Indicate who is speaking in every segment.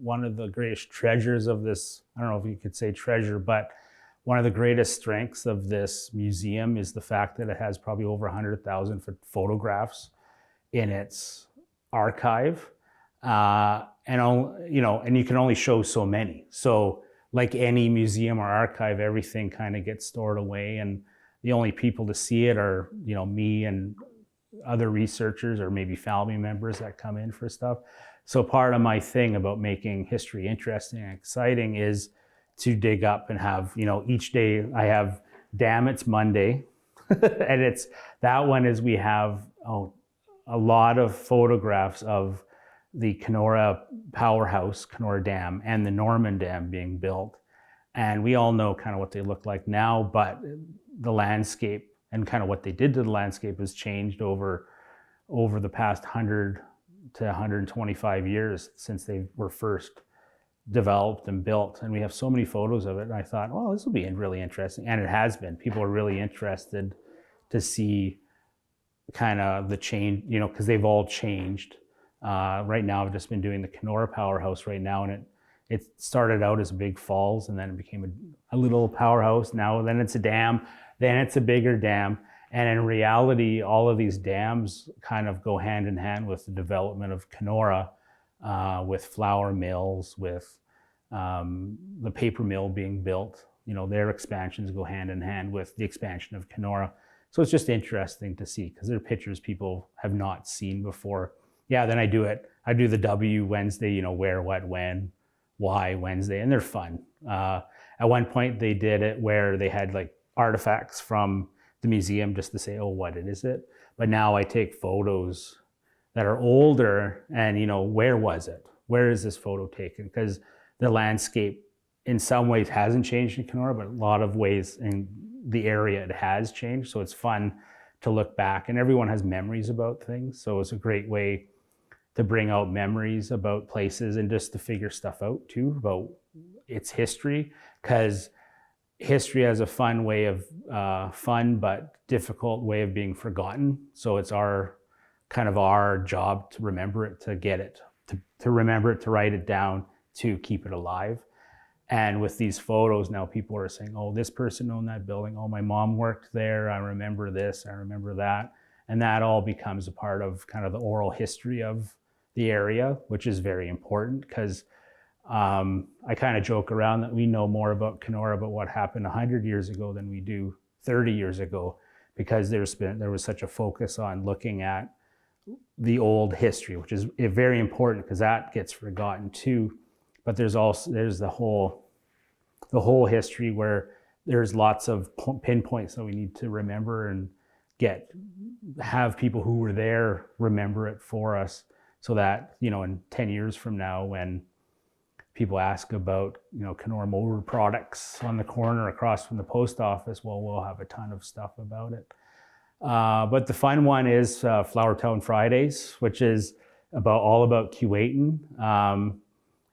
Speaker 1: one of the greatest treasures of this, I don't know if you could say treasure, but one of the greatest strengths of this museum is the fact that it has probably over 100,000 photographs in its archive. And you can only show so many. So like any museum or archive, everything kind of gets stored away, and the only people to see it are, me and other researchers or maybe family members that come in for stuff. So part of my thing about making history interesting and exciting is to dig up and have, each day I have, it's Monday. And that one is we have a lot of photographs of the Kenora powerhouse, Kenora Dam, and the Norman Dam being built. And we all know kind of what they look like now, but the landscape and kind of what they did to the landscape has changed over the past 100 to 125 years since they were first developed and built. And we have so many photos of it. And I thought, oh, this will be really interesting. And it has been. People are really interested to see kind of the change, because they've all changed. Right now, I've just been doing the Kenora powerhouse right now, and it started out as a big falls, and then it became a little powerhouse. Now, then it's a dam, then it's a bigger dam. And in reality, all of these dams kind of go hand in hand with the development of Kenora, with flour mills, with the paper mill being built. Their expansions go hand in hand with the expansion of Kenora. So it's just interesting to see, because they're pictures people have not seen before. Yeah, then I do the W Wednesday, where, what, when, why Wednesday, and they're fun. At one point they did it where they had like artifacts from the museum just to say, oh, what is it? But now I take photos that are older and, where was it? Where is this photo taken? Because the landscape in some ways hasn't changed in Kenora, but a lot of ways in the area it has changed. So it's fun to look back, and everyone has memories about things. So it's a great way to bring out memories about places and just to figure stuff out too about its history, because history has a fun way of fun but difficult way of being forgotten. So it's our job to remember it, to get it, to remember it, to write it down, to keep it alive. And with these photos now, people are saying, oh, this person owned that building, oh, my mom worked there, I remember this, I remember that. And that all becomes a part of kind of the oral history of the area, which is very important, because I kind of joke around that we know more about Kenora, about what happened 100 years ago than we do 30 years ago, because there was such a focus on looking at the old history, which is very important because that gets forgotten too. But there's the whole history where there's lots of pinpoints that we need to remember and have people who were there remember it for us, so that, in 10 years from now, when people ask about, Kenora Motor Products on the corner across from the post office, well, we'll have a ton of stuff about it. But the fun one is Flower Town Fridays, which is all about Keewatin.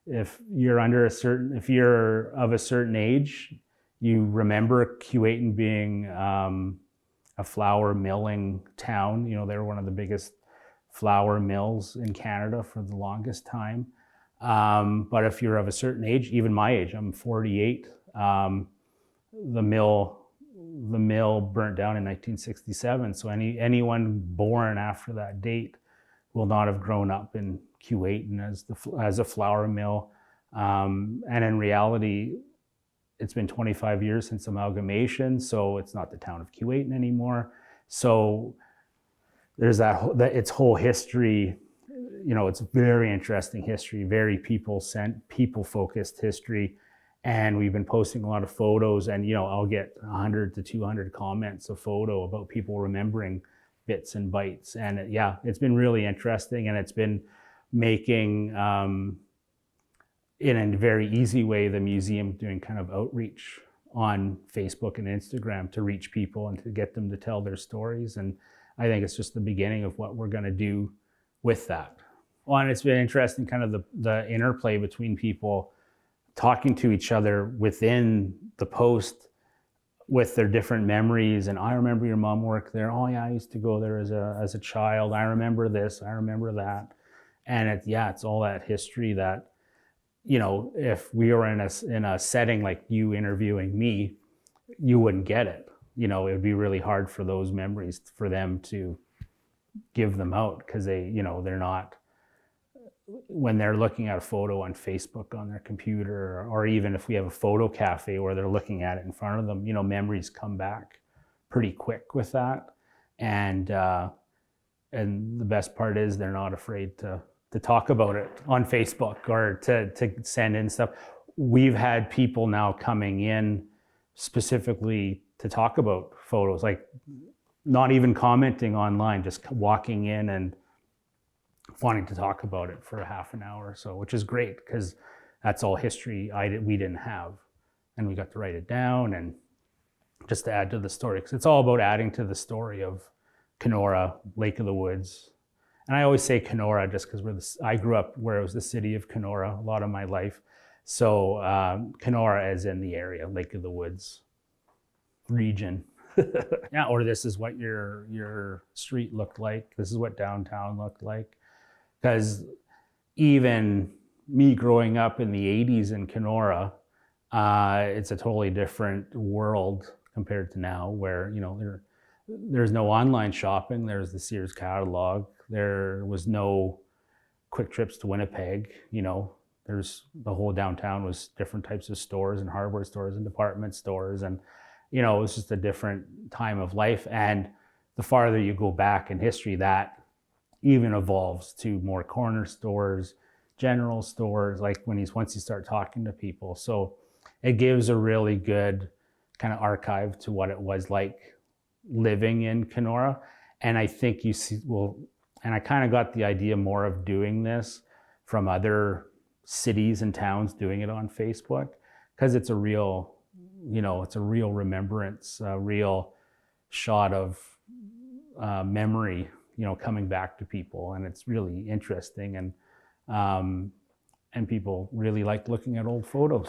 Speaker 1: If you're of a certain age, you remember Keewatin being a flour milling town. They were one of the biggest flour mills in Canada for the longest time. But if you're of a certain age, even my age, I'm 48, the mill burnt down in 1967. So anyone born after that date will not have grown up in Keewatin as a flour mill. And in reality, it's been 25 years since amalgamation, so it's not the town of Keewatin anymore. So there's its whole history. It's very interesting history, very people-focused history. And we've been posting a lot of photos, and I'll get 100 to 200 comments a photo about people remembering bits and bytes. And it's been really interesting, and it's been making, in a very easy way, the museum doing kind of outreach on Facebook and Instagram to reach people and to get them to tell their stories. And I think it's just the beginning of what we're going to do with that. Well, and it's been interesting, kind of the interplay between people talking to each other within the post with their different memories. And I remember your mom worked there. Oh yeah, I used to go there as a child. I remember this, I remember that. And it's all that history that, you know, if we were in a setting like you interviewing me, you wouldn't get it. You know, it would be really hard for those memories for them to give them out, because they, you know, they're not, when they're looking at a photo on Facebook on their computer, or even if we have a photo cafe where they're looking at it in front of them, you know, memories come back pretty quick with that. And the best part is they're not afraid to talk about it on Facebook or to send in stuff. We've had people now coming in specifically to talk about photos, like not even commenting online, just walking in and wanting to talk about it for a half an hour or so, which is great, because that's all history we didn't have, and we got to write it down and just to add to the story, because it's all about adding to the story of Kenora, Lake of the Woods. And I always say Kenora just because I grew up where it was the city of Kenora a lot of my life. So Kenora is in the area, Lake of the Woods region. Yeah, or this is what your street looked like. This is what downtown looked like. Because even me growing up in the 80s in Kenora, it's a totally different world compared to now, where, you know, there's no online shopping. There's the Sears catalog. There was no quick trips to Winnipeg. You know, the whole downtown was different types of stores and hardware stores and department stores. And, you know, it was just a different time of life. And the farther you go back in history, that even evolves to more corner stores, general stores, like once you start talking to people. So it gives a really good kind of archive to what it was like living in Kenora. And I think you see, and I kind of got the idea more of doing this from other cities and towns doing it on Facebook, because it's a real, you know, it's a real remembrance, a real shot of memory, you know, coming back to people. And it's really interesting. And people really like looking at old photos.